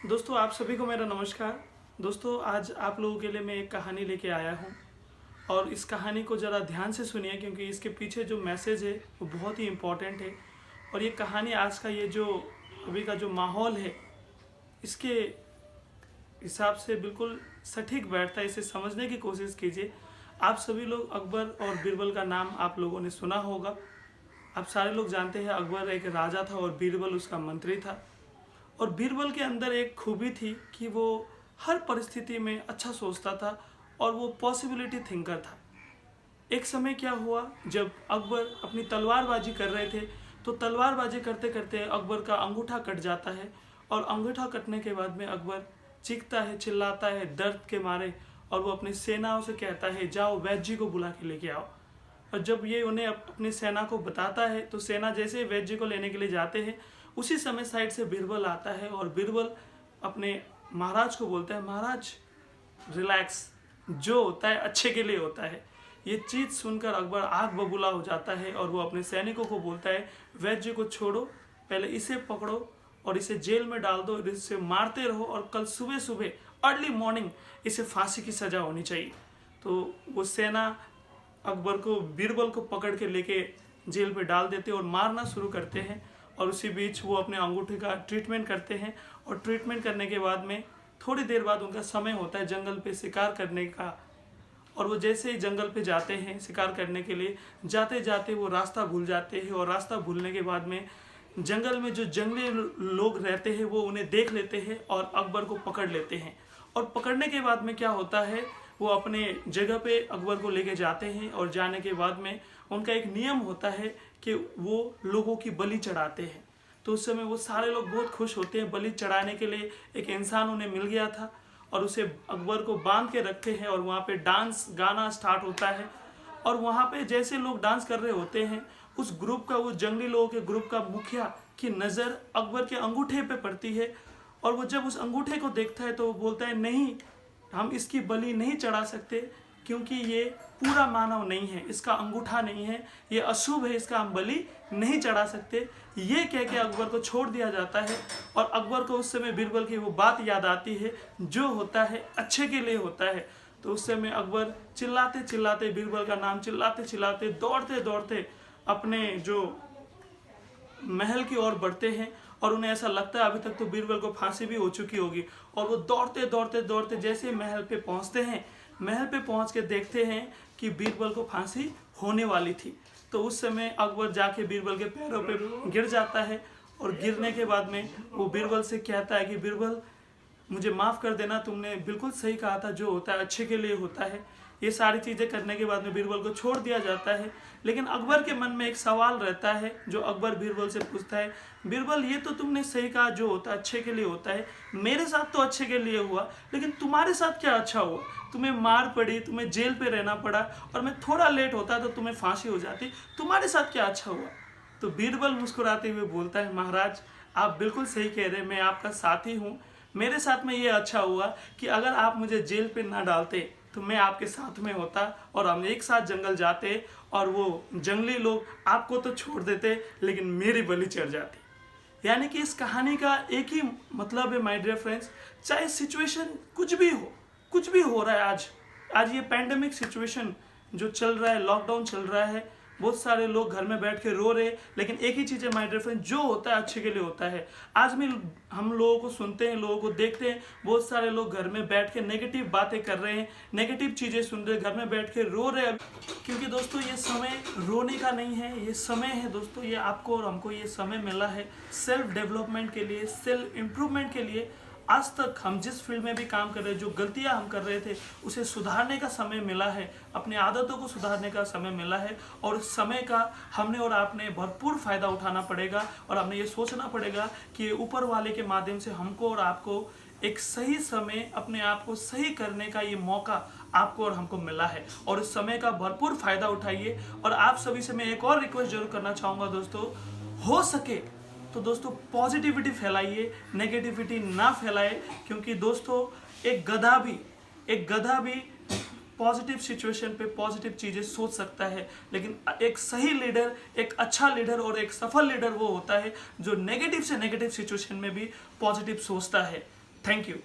दोस्तों आप सभी को मेरा नमस्कार। दोस्तों आज आप लोगों के लिए मैं एक कहानी लेके आया हूँ और इस कहानी को ज़रा ध्यान से सुनिए क्योंकि इसके पीछे जो मैसेज है वो बहुत ही इम्पोर्टेंट है। और ये कहानी आज का ये जो अभी का जो माहौल है इसके हिसाब से बिल्कुल सटीक बैठता है। इसे समझने की कोशिश कीजिए। आप सभी लोग अकबर और बीरबल का नाम आप लोगों ने सुना होगा। आप सारे लोग जानते हैं अकबर एक राजा था और बीरबल उसका मंत्री था। और बीरबल के अंदर एक खूबी थी कि वो हर परिस्थिति में अच्छा सोचता था और वो पॉसिबिलिटी थिंकर था। एक समय क्या हुआ, जब अकबर अपनी तलवारबाजी कर रहे थे तो तलवारबाजी करते करते अकबर का अंगूठा कट जाता है। और अंगूठा कटने के बाद में अकबर चीखता है, चिल्लाता है दर्द के मारे और वो अपनी सेनाओं से कहता है जाओ वैद्य जी को बुला के लेके आओ। और जब ये उन्हें अपनी सेना को बताता है तो सेना जैसे ही वैद्य जी को लेने के लिए जाते हैं उसी समय साइड से बीरबल आता है और बीरबल अपने महाराज को बोलता है महाराज रिलैक्स, जो होता है अच्छे के लिए होता है। ये चीज़ सुनकर अकबर आग बबूला हो जाता है और वो अपने सैनिकों को बोलता है वैद्य जी को छोड़ो, पहले इसे पकड़ो और इसे जेल में डाल दो, इसे मारते रहो और कल सुबह सुबह अर्ली मॉर्निंग इसे फांसी की सज़ा होनी चाहिए। तो वो सेना अकबर को बीरबल को पकड़ के लेके जेल में डाल देते और मारना शुरू करते हैं। और उसी बीच वो अपने अंगूठे का ट्रीटमेंट करते हैं और ट्रीटमेंट करने के बाद में थोड़ी देर बाद उनका समय होता है जंगल पे शिकार करने का। और वो जैसे ही जंगल पे जाते हैं शिकार करने के लिए, जाते जाते वो रास्ता भूल जाते हैं और रास्ता भूलने के बाद में जंगल में जो जंगली लोग रहते हैं वो उन्हें देख लेते हैं और अकबर को पकड़ लेते हैं। और पकड़ने के बाद में क्या होता है, वो अपने जगह पे अकबर को लेके जाते हैं और जाने के बाद में उनका एक नियम होता है कि वो लोगों की बलि चढ़ाते हैं। तो उस समय वो सारे लोग बहुत खुश होते हैं। बलि चढ़ाने के लिए एक इंसान उन्हें मिल गया था और उसे अकबर को बांध के रखते हैं और वहाँ पे डांस गाना स्टार्ट होता है। और वहाँ पे जैसे लोग डांस कर रहे होते हैं उस ग्रुप का, वो जंगली लोगों के ग्रुप का मुखिया की नज़र अकबर के अंगूठे पे पड़ती है। और वो जब उस अंगूठे को देखता है तो वो बोलता है नहीं, हम इसकी बलि नहीं चढ़ा सकते क्योंकि ये पूरा मानव नहीं है, इसका अंगूठा नहीं है, ये अशुभ है, इसका हम बलि नहीं चढ़ा सकते। ये कह के अकबर को छोड़ दिया जाता है। और अकबर को उस समय बीरबल की वो बात याद आती है, जो होता है अच्छे के लिए होता है। तो उस समय अकबर चिल्लाते चिल्लाते बीरबल का नाम चिल्लाते चिल्लाते दौड़ते दौड़ते अपने जो महल की ओर बढ़ते हैं। और उन्हें ऐसा लगता है अभी तक तो बीरबल को फांसी भी हो चुकी होगी। और वो दौड़ते दौड़ते दौड़ते जैसे महल पे पहुंचते हैं, महल पे पहुंच के देखते हैं कि बीरबल को फांसी होने वाली थी। तो उस समय अकबर जाके बीरबल के पैरों पे गिर जाता है और गिरने के बाद में वो बीरबल से कहता है कि बीरबल मुझे माफ़ कर देना, तुमने बिल्कुल सही कहा था, जो होता है अच्छे के लिए होता है। ये सारी चीज़ें करने के बाद में बीरबल को छोड़ दिया जाता है। लेकिन अकबर के मन में एक सवाल रहता है जो अकबर बीरबल से पूछता है, बीरबल ये तो तुमने सही कहा, जो होता है अच्छे के लिए होता है, मेरे साथ तो अच्छे के लिए हुआ, लेकिन तुम्हारे साथ क्या अच्छा हुआ? तुम्हें मार पड़ी, तुम्हें जेल पे रहना पड़ा और मैं थोड़ा लेट होता तो तुम्हें फांसी हो जाती, तुम्हारे साथ क्या अच्छा हुआ? तो बीरबल मुस्कुराते हुए बोलता है महाराज आप बिल्कुल सही कह रहे हैं, मैं आपका साथी हूँ। मेरे साथ में ये अच्छा हुआ कि अगर आप मुझे जेल पे ना डालते तो मैं आपके साथ में होता और हम एक साथ जंगल जाते और वो जंगली लोग आपको तो छोड़ देते लेकिन मेरी बलि चढ़ जाती। यानी कि इस कहानी का एक ही मतलब है माय डियर फ्रेंड्स, चाहे सिचुएशन कुछ भी हो रहा है, आज ये पैंडेमिक सिचुएशन जो चल रहा है, लॉकडाउन चल रहा है, बहुत सारे लोग घर में बैठ के रो रहे हैं, लेकिन एक ही चीज़ है माय डियर फ्रेंड, जो होता है अच्छे के लिए होता है। आज भी हम लोगों को सुनते हैं, लोगों को देखते हैं, बहुत सारे लोग घर में बैठ के नेगेटिव बातें कर रहे हैं, नेगेटिव चीज़ें सुन रहे हैं, घर में बैठ के रो रहे हैं। क्योंकि दोस्तों ये समय रोने का नहीं है, ये समय है दोस्तों, ये आपको और हमको ये समय मिला है सेल्फ डेवलपमेंट के लिए, सेल्फ इम्प्रूवमेंट के लिए। आज तक हम जिस फील्ड में भी काम कर रहे हैं, जो गलतियां हम कर रहे थे उसे सुधारने का समय मिला है, अपनी आदतों को सुधारने का समय मिला है। और उस समय का हमने और आपने भरपूर फ़ायदा उठाना पड़ेगा और हमने ये सोचना पड़ेगा कि ऊपर वाले के माध्यम से हमको और आपको एक सही समय अपने आप को सही करने का ये मौका आपको और हमको मिला है। और उस समय का भरपूर फ़ायदा उठाइए। और आप सभी से मैं एक और रिक्वेस्ट जरूर करना चाहूँगा दोस्तों, हो सके तो दोस्तों पॉजिटिविटी फैलाइए, नेगेटिविटी ना फैलाए। क्योंकि दोस्तों एक गधा भी पॉजिटिव सिचुएशन पे पॉजिटिव चीज़ें सोच सकता है, लेकिन एक सही लीडर, एक अच्छा लीडर और एक सफल लीडर वो होता है जो नेगेटिव से नेगेटिव सिचुएशन में भी पॉजिटिव सोचता है। Thank you.